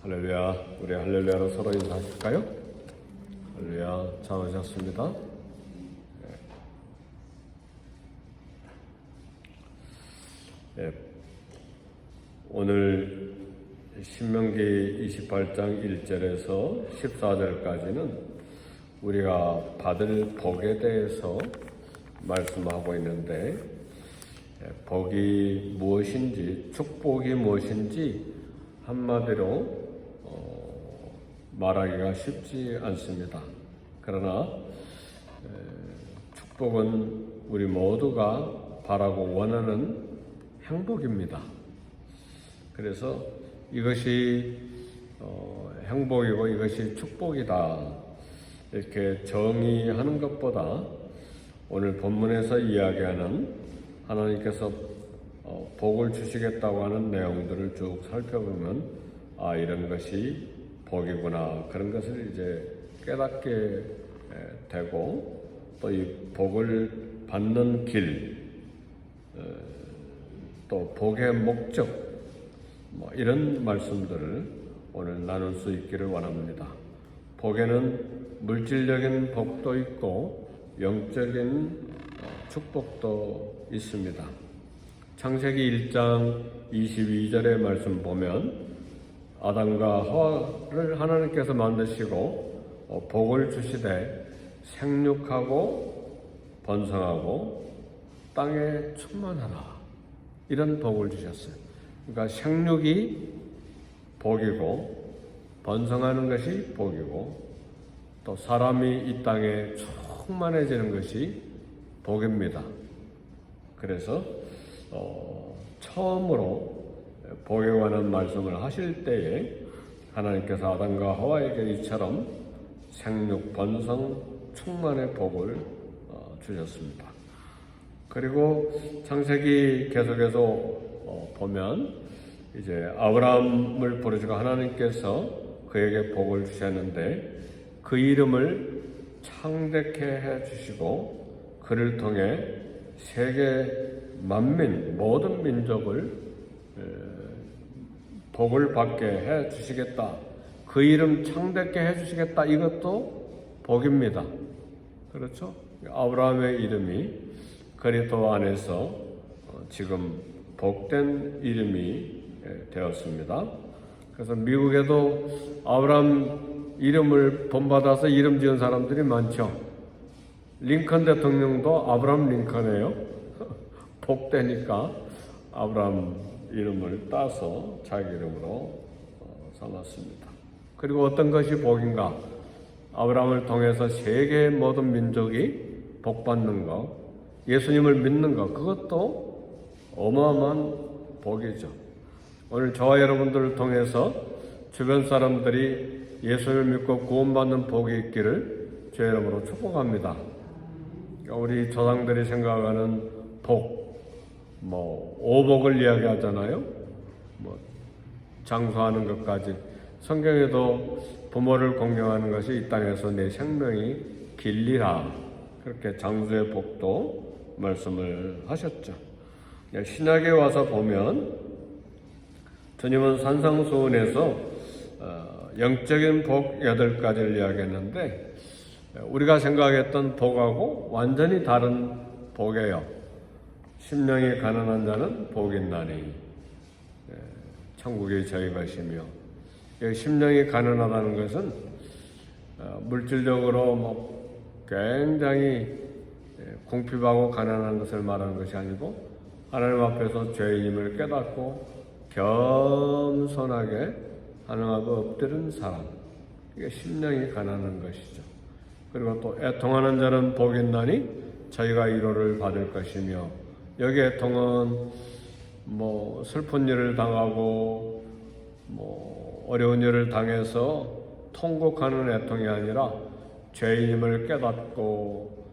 할렐루야. 우리 할렐루야로 서로 인사하실까요? 할렐루야. 잘 오셨습니다. 오늘 신명기 28장 1절에서 14절까지는 우리가 받을 복에 대해서 말씀하고 있는데, 복이 무엇인지, 축복이 무엇인지 한마디로 말하기가 쉽지 않습니다. 그러나 축복은 우리 모두가 바라고 원하는 행복입니다. 그래서 이것이 행복이고 이것이 축복이다 이렇게 정의하는 것보다 오늘 본문에서 이야기하는 하나님께서 복을 주시겠다고 하는 내용들을 쭉 살펴보면 이런 것이 복이구나, 그런 것을 이제 깨닫게 되고, 또 이 복을 받는 길, 또 복의 목적, 이런 말씀들을 오늘 나눌 수 있기를 원합니다. 복에는 물질적인 복도 있고 영적인 축복도 있습니다. 창세기 1장 22절의 말씀 보면 아담과 하와를 하나님께서 만드시고 복을 주시되 생육하고 번성하고 땅에 충만하라, 이런 복을 주셨어요. 그러니까 생육이 복이고 번성하는 것이 복이고 또 사람이 이 땅에 충만해지는 것이 복입니다. 그래서 처음으로 복에 관한 말씀을 하실 때에 하나님께서 아담과 하와에게 이처럼 생육, 번성, 충만의 복을 주셨습니다. 그리고 창세기 계속해서 보면 이제 아브라함을 부르시고 하나님께서 그에게 복을 주셨는데 그 이름을 창대케 해 주시고 그를 통해 세계 만민, 모든 민족을 복을 받게 해 주시겠다, 그 이름 창대케 해 주시겠다, 이것도 복입니다. 그렇죠? 아브라함의 이름이 그리스도 안에서 지금 복된 이름이 되었습니다. 그래서 미국에도 아브라함 이름을 본받아서 이름 지은 사람들이 많죠. 링컨 대통령도 아브라함 링컨이에요. 복되니까 아브라함 이름을 따서 자기 이름으로 삼았습니다. 그리고 어떤 것이 복인가? 아브라함을 통해서 세계의 모든 민족이 복받는 것, 예수님을 믿는 것, 그것도 어마어마한 복이죠. 오늘 저와 여러분들을 통해서 주변 사람들이 예수를 믿고 구원받는 복이 있기를 주의 이름으로 축복합니다. 우리 조상들이 생각하는 복, 오복을 이야기하잖아요. 장수하는 것까지. 성경에도 부모를 공경하는 것이 이 땅에서 내 생명이 길리라, 그렇게 장수의 복도 말씀을 하셨죠. 신약에 와서 보면 주님은 산상수훈에서 영적인 복 8가지를 이야기했는데 우리가 생각했던 복하고 완전히 다른 복이에요. 심령이 가난한 자는 복이 있나니 천국이 저희 것이며, 심령이 가난하다는 것은 물질적으로 굉장히 궁핍하고 가난한 것을 말하는 것이 아니고 하나님 앞에서 죄인임을 깨닫고 겸손하게 하나님 앞에 엎드린 사람, 이게 심령이 가난한 것이죠. 그리고 또 애통하는 자는 복이 있나니 저희가 위로를 받을 것이며, 여기 애통은 슬픈 일을 당하고 어려운 일을 당해서 통곡하는 애통이 아니라 죄인임을 깨닫고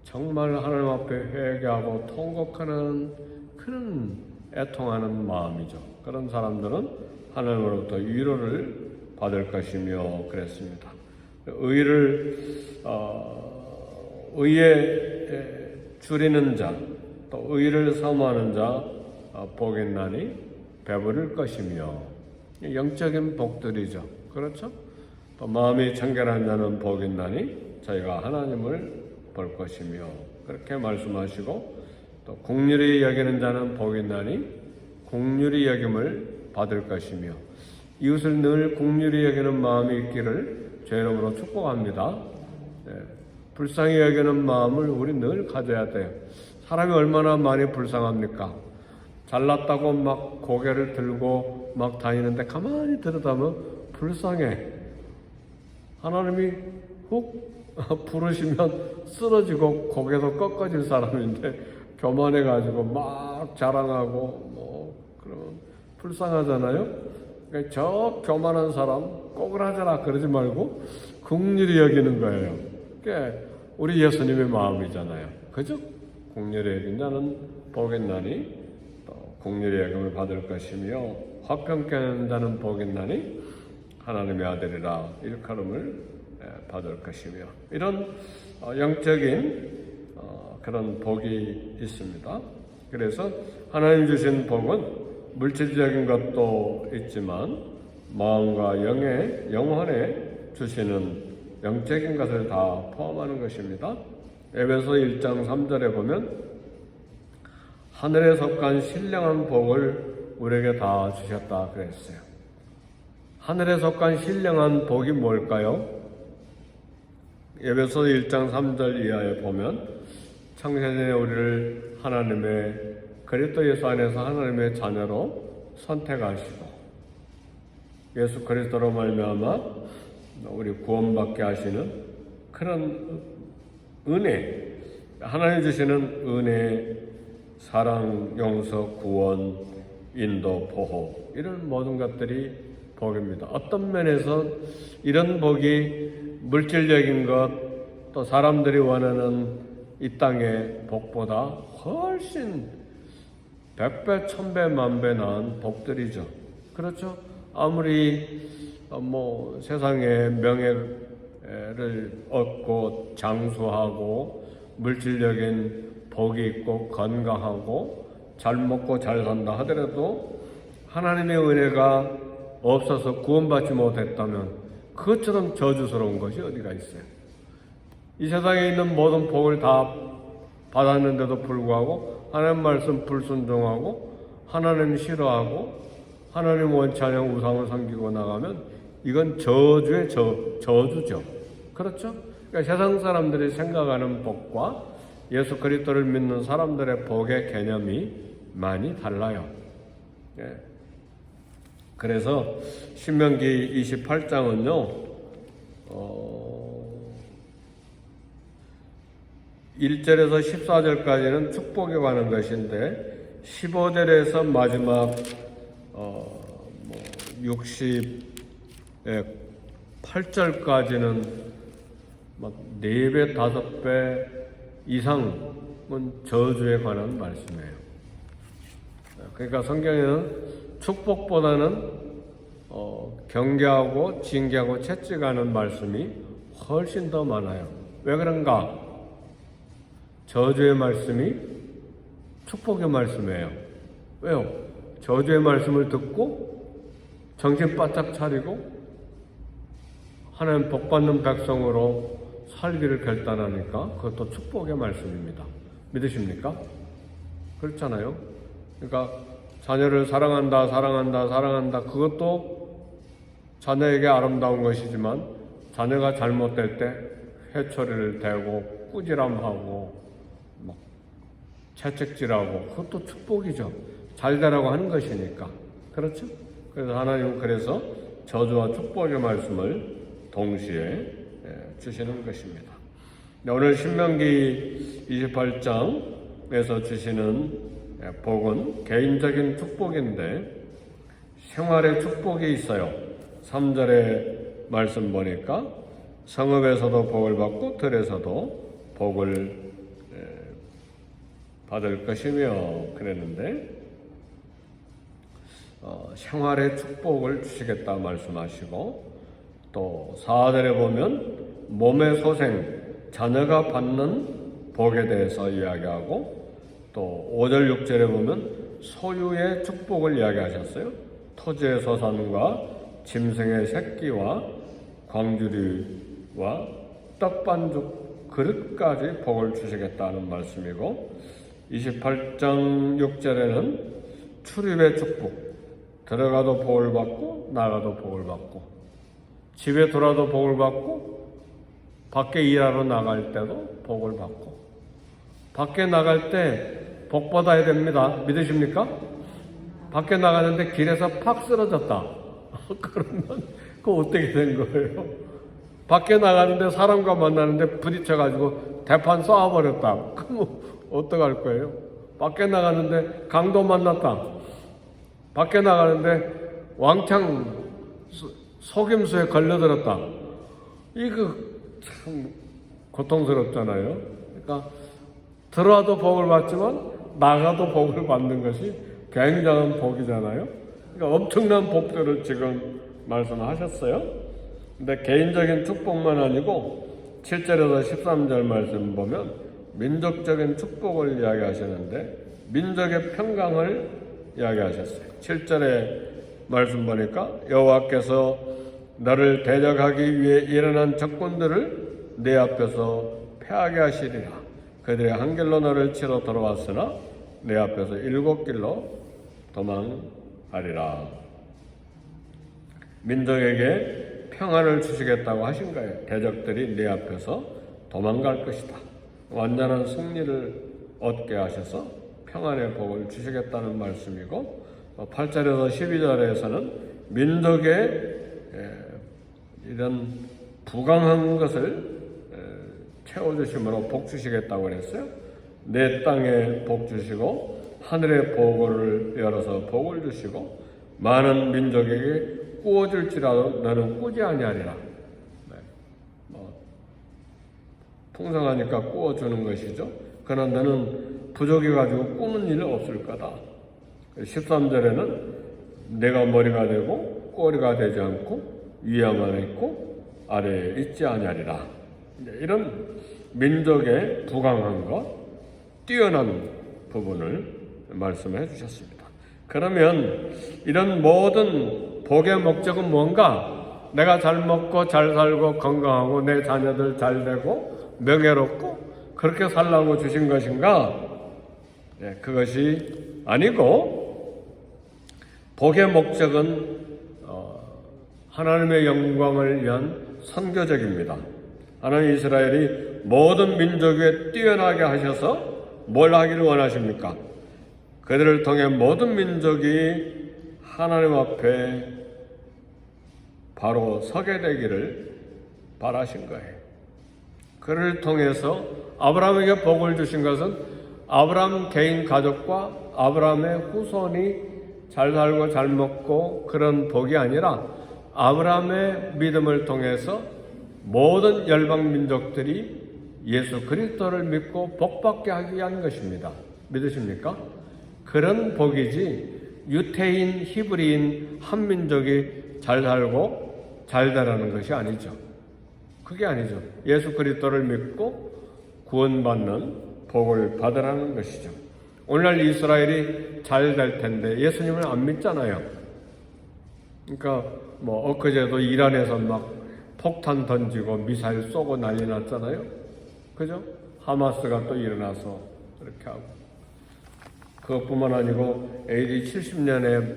정말 하나님 앞에 회개하고 통곡하는 그런 애통하는 마음이죠. 그런 사람들은 하나님으로부터 위로를 받을 것이며 그랬습니다. 의에 줄이는 자, 또 의를 사모하는 자 복이 있나니 배부를 것이며, 영적인 복들이죠. 그렇죠? 또 마음이 청결한 자는 복이 있나니 저희가 하나님을 볼 것이며, 그렇게 말씀하시고, 또 긍휼히 여기는 자는 복이 있나니 긍휼히 여김을 받을 것이며, 이웃을 늘 긍휼히 여기는 마음이 있기를 주의 이름으로 축복합니다. 불쌍히 여기는 마음을 우리 늘 가져야 돼요. 사람이 얼마나 많이 불쌍합니까? 잘났다고 막 고개를 들고 막 다니는데 가만히 들여다보면 불쌍해. 하나님이 훅 부르시면 쓰러지고 고개도 꺾어질 사람인데 교만해가지고 막 자랑하고 그러면 불쌍하잖아요. 그러니까 저 교만한 사람 꼬그라져라 그러지 말고 긍휼히 여기는 거예요. 그게 우리 예수님의 마음이잖아요. 그죠? 긍휼히 여긴 자는 복이 있나니 또 긍휼히 여김을 받을 것이며, 화평케 하는 자는 복이 있나니 하나님의 아들이라 일컬음을 받을 것이며, 이런 영적인 그런 복이 있습니다. 그래서 하나님 주신 복은 물질적인 것도 있지만 마음과 영혼에 주시는 영적인 것을 다 포함하는 것입니다. 에베소 1장 3절에 보면 하늘에 속한 신령한 복을 우리에게 다 주셨다 그랬어요. 하늘에 속한 신령한 복이 뭘까요? 에베소 1장 3절 이하에 보면 창세전에 우리를 하나님의 그리스도 예수 안에서 하나님의 자녀로 선택하시고 예수 그리스도로 말미암아 우리 구원받게 하시는 그런 은혜, 하나님 주시는 은혜, 사랑, 용서, 구원, 인도, 보호, 이런 모든 것들이 복입니다. 어떤 면에서 이런 복이 물질적인 것, 또 사람들이 원하는 이 땅의 복보다 훨씬 100배, 1000배, 만배 나은 복들이죠. 그렇죠? 아무리 세상에 명예를 얻고 장수하고 물질적인 복이 있고 건강하고 잘 먹고 잘 산다 하더라도 하나님의 은혜가 없어서 구원받지 못했다면 그것처럼 저주스러운 것이 어디가 있어요? 이 세상에 있는 모든 복을 다 받았는데도 불구하고 하나님 말씀 불순종하고 하나님 싫어하고 하나님 원치 않은 우상을 섬기고 나가면 이건 저주의 저주죠. 그렇죠? 그러니까 세상 사람들이 생각하는 복과 예수 그리스도를 믿는 사람들의 복의 개념이 많이 달라요. 예. 그래서 신명기 28장은요 1절에서 14절까지는 축복에 관한 것인데 15절에서 마지막 68절까지는 막 4배, 5배 이상은 저주에 관한 말씀이에요. 그러니까 성경에는 축복보다는 경계하고 징계하고 채찍하는 말씀이 훨씬 더 많아요. 왜 그런가? 저주의 말씀이 축복의 말씀이에요. 왜요? 저주의 말씀을 듣고 정신 바짝 차리고 하나님 복받는 백성으로 살기를 결단하니까 그것도 축복의 말씀입니다. 믿으십니까? 그렇잖아요. 그러니까 자녀를 사랑한다 그것도 자녀에게 아름다운 것이지만 자녀가 잘못될 때 회초리를 대고 꾸지람하고 막 채찍질하고 그것도 축복이죠. 잘 되라고 하는 것이니까. 그렇죠? 그래서 하나님은 그래서 저주와 축복의 말씀을 동시에 주시는 것입니다. 오늘 신명기 28장에서 주시는 복은 개인적인 축복인데 생활의 축복이 있어요. 3절의 말씀 보니까 성읍에서도 복을 받고 들에서도 복을 받을 것이며 그랬는데 생활의 축복을 주시겠다 말씀하시고 또 4절에 보면 몸의 소생, 자녀가 받는 복에 대해서 이야기하고 또 5절, 6절에 보면 소유의 축복을 이야기하셨어요. 토지의 소산과 짐승의 새끼와 광주리와 떡반죽 그릇까지 복을 주시겠다는 말씀이고, 28장 6절에는 출입의 축복, 들어가도 복을 받고 나가도 복을 받고, 집에 돌아도 복을 받고, 밖에 일하러 나갈 때도 복을 받고, 밖에 나갈 때 복 받아야 됩니다. 믿으십니까? 밖에 나가는데 길에서 팍 쓰러졌다. 그러면 그거 어떻게 된 거예요? 밖에 나가는데 사람과 만나는데 부딪혀가지고 대판 쏴버렸다. 그럼 어떡할 거예요? 밖에 나가는데 강도 만났다. 밖에 나가는데 왕창 속임수에 걸려들었다. 이거 참 고통스럽잖아요. 그러니까 들어와도 복을 받지만 나가도 복을 받는 것이 굉장한 복이잖아요. 그러니까 엄청난 복들을 지금 말씀하셨어요. 근데 개인적인 축복만 아니고 7절에서 13절 말씀 보면 민족적인 축복을 이야기하시는데 민족의 평강을 이야기하셨어요. 7절에 말씀 보니까 여호와께서 너를 대적하기 위해 일어난 적군들을 내 앞에서 패하게 하시리라. 그들이 한 길로 너를 치러 들어왔으나 내 앞에서 7길로 도망하리라. 민족에게 평안을 주시겠다고 하신 거예요. 대적들이 내 앞에서 도망갈 것이다. 완전한 승리를 얻게 하셔서 평안의 복을 주시겠다는 말씀이고, 8절에서 12절에서는 민족의 이런 부강한 것을 채워주심으로 복 주시겠다고 그랬어요. 내 땅에 복 주시고 하늘의 보고를 열어서 복을 주시고 많은 민족에게 꾸어줄지라도 너는 꾸지 아니하리라. 풍성하니까 꾸어주는 것이죠. 그러나 너는 부족해 가지고 꾸는 일 없을 거다. 13절에는 내가 머리가 되고 꼬리가 되지 않고 위에만 있고 아래에 있지 아니하리라. 이런 민족의 부강함과 뛰어난 부분을 말씀해 주셨습니다. 그러면 이런 모든 복의 목적은 뭔가? 내가 잘 먹고 잘 살고 건강하고 내 자녀들 잘 되고 명예롭고 그렇게 살라고 주신 것인가? 그것이 아니고 복의 목적은 하나님의 영광을 위한 선교적입니다. 하나님 이스라엘이 모든 민족 위에 뛰어나게 하셔서 뭘 하기를 원하십니까? 그들을 통해 모든 민족이 하나님 앞에 바로 서게 되기를 바라신 거예요. 그를 통해서 아브라함에게 복을 주신 것은 아브라함 개인 가족과 아브라함의 후손이 잘 살고 잘 먹고 그런 복이 아니라 아브라함의 믿음을 통해서 모든 열방 민족들이 예수 그리스도를 믿고 복받게 하기 위한 것입니다. 믿으십니까? 그런 복이지 유태인, 히브리인 한 민족이 잘 살고 잘 되라는 것이 아니죠. 그게 아니죠. 예수 그리스도를 믿고 구원받는 복을 받으라는 것이죠. 오늘날 이스라엘이 잘 될 텐데 예수님을 안 믿잖아요. 그러니까 엊그제도 이란에서 막 폭탄 던지고 미사일 쏘고 난리 났잖아요. 그죠? 하마스가 또 일어나서 그렇게 하고. 그것뿐만 아니고 AD 70년에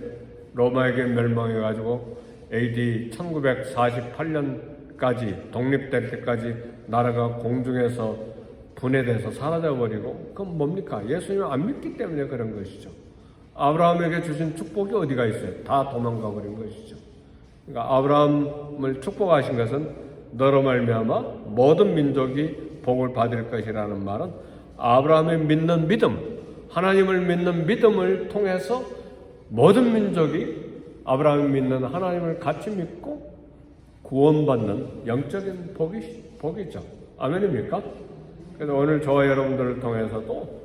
로마에게 멸망해가지고 AD 1948년까지 독립될 때까지 나라가 공중에서 분해돼서 사라져버리고 그건 뭡니까? 예수님을 안 믿기 때문에 그런 것이죠. 아브라함에게 주신 축복이 어디가 있어요? 다 도망가 버린 것이죠. 그러니까 아브라함을 축복하신 것은 너로 말미암아 모든 민족이 복을 받을 것이라는 말은 아브라함의 믿는 믿음, 하나님을 믿는 믿음을 통해서 모든 민족이 아브라함이 믿는 하나님을 같이 믿고 구원받는 영적인 복이죠. 아멘입니까? 그래서 오늘 저와 여러분들을 통해서도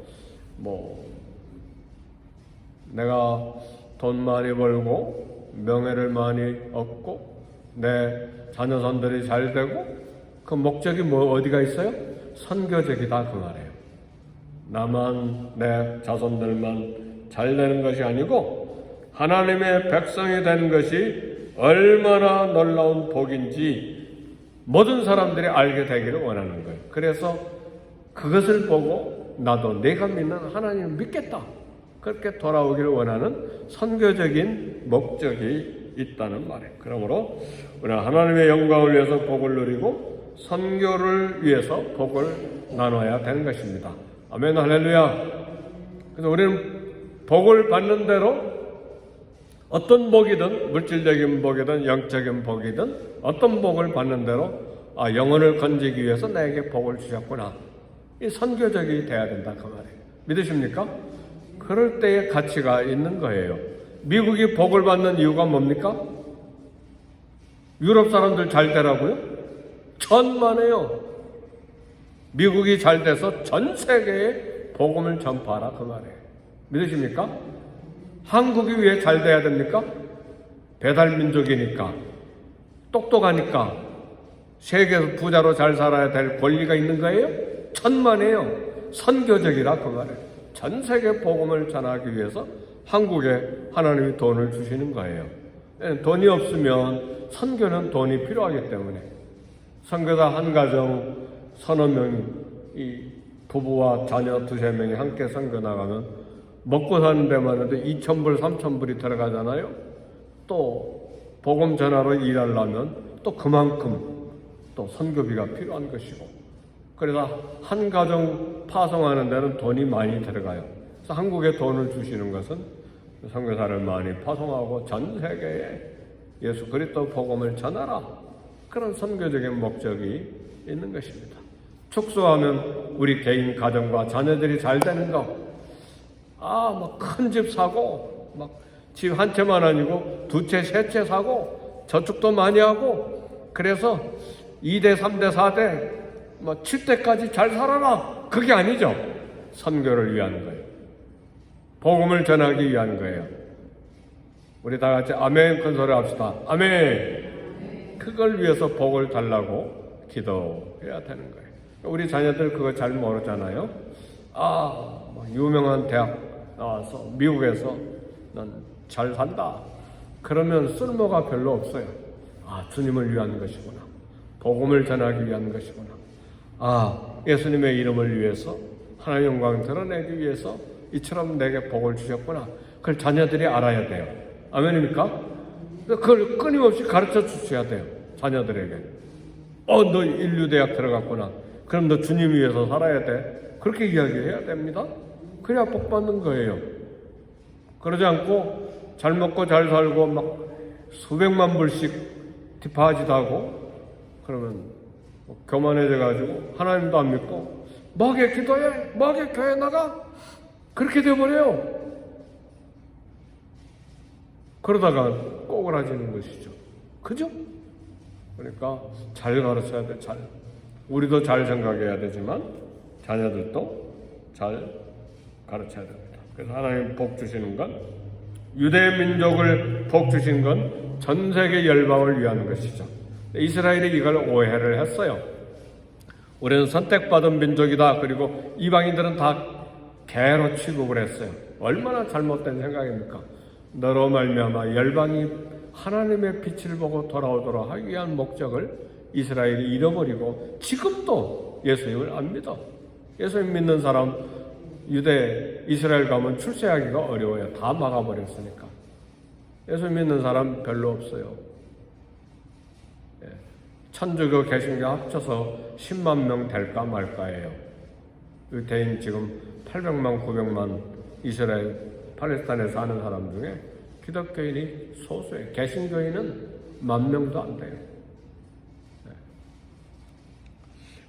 내가 돈 많이 벌고 명예를 많이 얻고 내 자녀손들이 잘 되고 그 목적이 어디가 있어요? 선교적이다 그 말이에요. 나만 내 자손들만 잘 되는 것이 아니고 하나님의 백성이 된 것이 얼마나 놀라운 복인지 모든 사람들이 알게 되기를 원하는 거예요. 그래서 그것을 보고 나도 내가 믿는 하나님을 믿겠다, 그렇게 돌아오기를 원하는 선교적인 목적이 있다는 말이에요. 그러므로 우리는 하나님의 영광을 위해서 복을 누리고 선교를 위해서 복을 나눠야 되는 것입니다. 아멘, 할렐루야. 그래서 우리는 복을 받는 대로 어떤 복이든, 물질적인 복이든 영적인 복이든 어떤 복을 받는 대로 영혼을 건지기 위해서 나에게 복을 주셨구나, 이 선교적이 돼야 된다, 그 말이에요. 믿으십니까? 그럴 때의 가치가 있는 거예요. 미국이 복을 받는 이유가 뭡니까? 유럽 사람들 잘 되라고요? 천만에요. 미국이 잘 돼서 전 세계에 복음을 전파하라, 그 말이에요. 믿으십니까? 한국이 왜 잘 돼야 됩니까? 배달 민족이니까, 똑똑하니까, 세계에서 부자로 잘 살아야 될 권리가 있는 거예요? 천만에요. 선교적이라, 그 말이에요. 전 세계 복음을 전하기 위해서 한국에 하나님이 돈을 주시는 거예요. 돈이 없으면 선교는 돈이 필요하기 때문에 선교사 한 가정 서너 명이, 이 부부와 자녀 두세 명이 함께 선교 나가면 먹고 사는 데만 해도 2,000불, 3,000불이 들어가잖아요. 또 복음 전하러 일하려면 또 그만큼 또 선교비가 필요한 것이고, 그래서 한 가정 파송하는 데는 돈이 많이 들어가요. 그래서 한국에 돈을 주시는 것은 선교사를 많이 파송하고 전 세계에 예수 그리스도 복음을 전하라, 그런 선교적인 목적이 있는 것입니다. 축소하면 우리 개인 가정과 자녀들이 잘 되는 거, 막 큰 집 사고, 막 집 한 채만 아니고 두 채, 세 채 사고, 저축도 많이 하고, 그래서 2대, 3대, 4대, 7대까지 잘 살아라. 그게 아니죠. 선교를 위한 거예요. 복음을 전하기 위한 거예요. 우리 다 같이 아멘 큰 소리 합시다. 아멘. 그걸 위해서 복을 달라고 기도해야 되는 거예요. 우리 자녀들 그거 잘 모르잖아요. 유명한 대학 나와서 미국에서 난 잘 산다, 그러면 쓸모가 별로 없어요. 주님을 위한 것이구나, 복음을 전하기 위한 것이구나, 예수님의 이름을 위해서 하나님의 영광을 드러내기 위해서 이처럼 내게 복을 주셨구나, 그걸 자녀들이 알아야 돼요. 아멘입니까? 그걸 끊임없이 가르쳐 주셔야 돼요. 자녀들에게. 너 인류대학 들어갔구나, 그럼 너 주님 위해서 살아야 돼, 그렇게 이야기해야 됩니다. 그래야 복 받는 거예요. 그러지 않고 잘 먹고 잘 살고 막 수백만 불씩 디파짓 하고 그러면 교만해져 가지고 하나님도 안 믿고 뭐하게 기도해, 뭐하게 교회 나가, 그렇게 돼버려요. 그러다가 꼬그라지는 것이죠. 그죠? 그러니까 잘 가르쳐야 돼. 잘. 우리도 잘 생각해야 되지만 자녀들도 잘 가르쳐야 됩니다. 그래서 하나님 복 주시는 건, 유대 민족을 복 주신 건 전 세계 열방을 위한 것이죠. 이스라엘이 이걸 오해를 했어요. 우리는 선택받은 민족이다, 그리고 이방인들은 다 개로 취급을 했어요. 얼마나 잘못된 생각입니까? 너로 말미암아 열방이 하나님의 빛을 보고 돌아오도록 하기 위한 목적을 이스라엘이 잃어버리고 지금도 예수님을 안 믿어. 예수님 믿는 사람 유대 이스라엘 가면 출세하기가 어려워요. 다 막아버렸으니까. 예수 믿는 사람 별로 없어요. 천주교 개신교 합쳐서 10만 명 될까 말까예요. 유대인 지금 800만 900만 이스라엘 팔레스타인에 사는 사람 중에 기독교인이 소수예요. 개신교인은 10,000명도 안 돼요.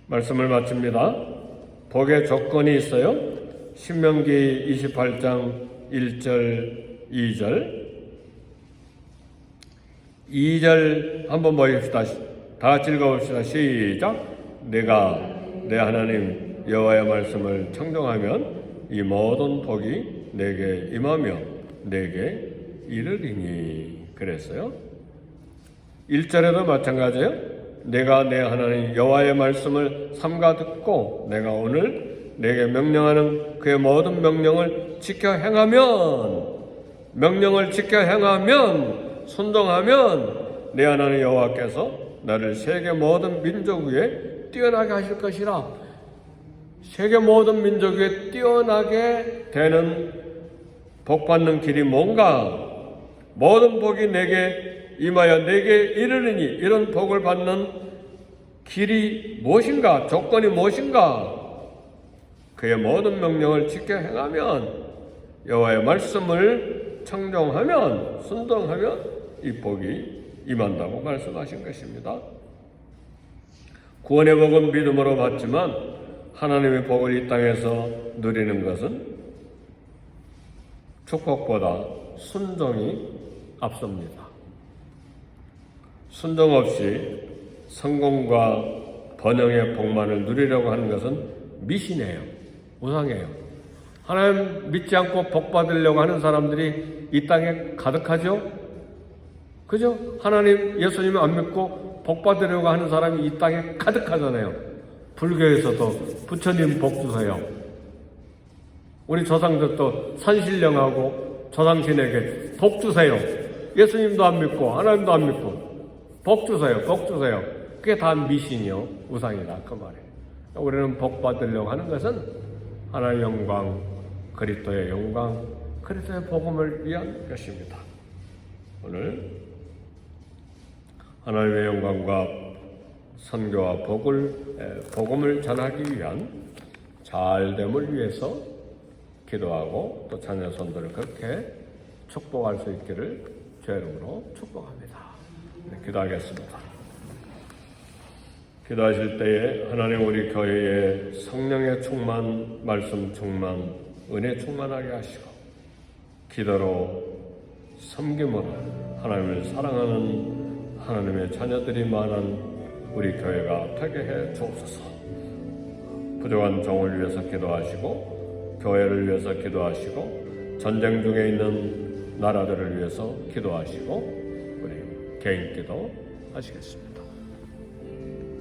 말씀을 마칩니다. 복의 조건이 있어요. 신명기 28장 1절 2절 한번 보십시다. 다 같이 읽어봅시다. 시작. 내가 내 하나님 여호와의 말씀을 청종하면 이 모든 복이 내게 임하며 내게 이르리니. 그랬어요. 1절에도 마찬가지예요. 내가 내 하나님 여호와의 말씀을 삼가 듣고 내가 오늘 내게 명령하는 그의 모든 명령을 지켜 행하면 명령을 지켜 행하면 순종하면 내 하나님 여호와께서 나를 세계 모든 민족 위에 뛰어나게 하실 것이라. 세계 모든 민족 위에 뛰어나게 되는 복받는 길이 뭔가? 모든 복이 내게 임하여 내게 이르르니 이런 복을 받는 길이 무엇인가? 조건이 무엇인가? 그의 모든 명령을 지켜 행하면, 여호와의 말씀을 청종하면, 순종하면 이 복이 임한다고 말씀하신 것입니다. 구원의 복은 믿음으로 받지만 하나님의 복을 이 땅에서 누리는 것은 축복보다 순종이 앞섭니다. 순종 없이 성공과 번영의 복만을 누리려고 하는 것은 미신이에요. 우상이에요. 하나님 믿지 않고 복 받으려고 하는 사람들이 이 땅에 가득하죠? 그죠? 하나님, 예수님을 안 믿고 복 받으려고 하는 사람이 이 땅에 가득하잖아요. 불교에서도 부처님 복 주세요. 우리 조상들도 산신령하고 조상신에게 복 주세요. 예수님도 안 믿고 하나님도 안 믿고 복 주세요. 복 주세요. 그게 다 미신이요. 우상이다. 그 말이에요. 우리는 복 받으려고 하는 것은 하나님의 영광, 그리스도의 영광, 그리스도의 복음을 위한 것입니다. 오늘 하나님의 영광과 선교와 복음을 전하기 위한 잘됨을 위해서 기도하고 또 자녀 손들을 그렇게 축복할 수 있기를 주의 이름으로 축복합니다. 네, 기도하겠습니다. 기도하실 때에 하나님 우리 교회에 성령의 충만, 말씀 충만, 은혜 충만하게 하시고 기도로 섬김으로 하나님을 사랑하는 하나님의 자녀들이 많은 우리 교회가 되게 해 주옵소서. 부족한 종을 위해서 기도하시고 교회를 위해서 기도하시고 전쟁 중에 있는 나라들을 위해서 기도하시고 우리 개인 기도 하시겠습니다.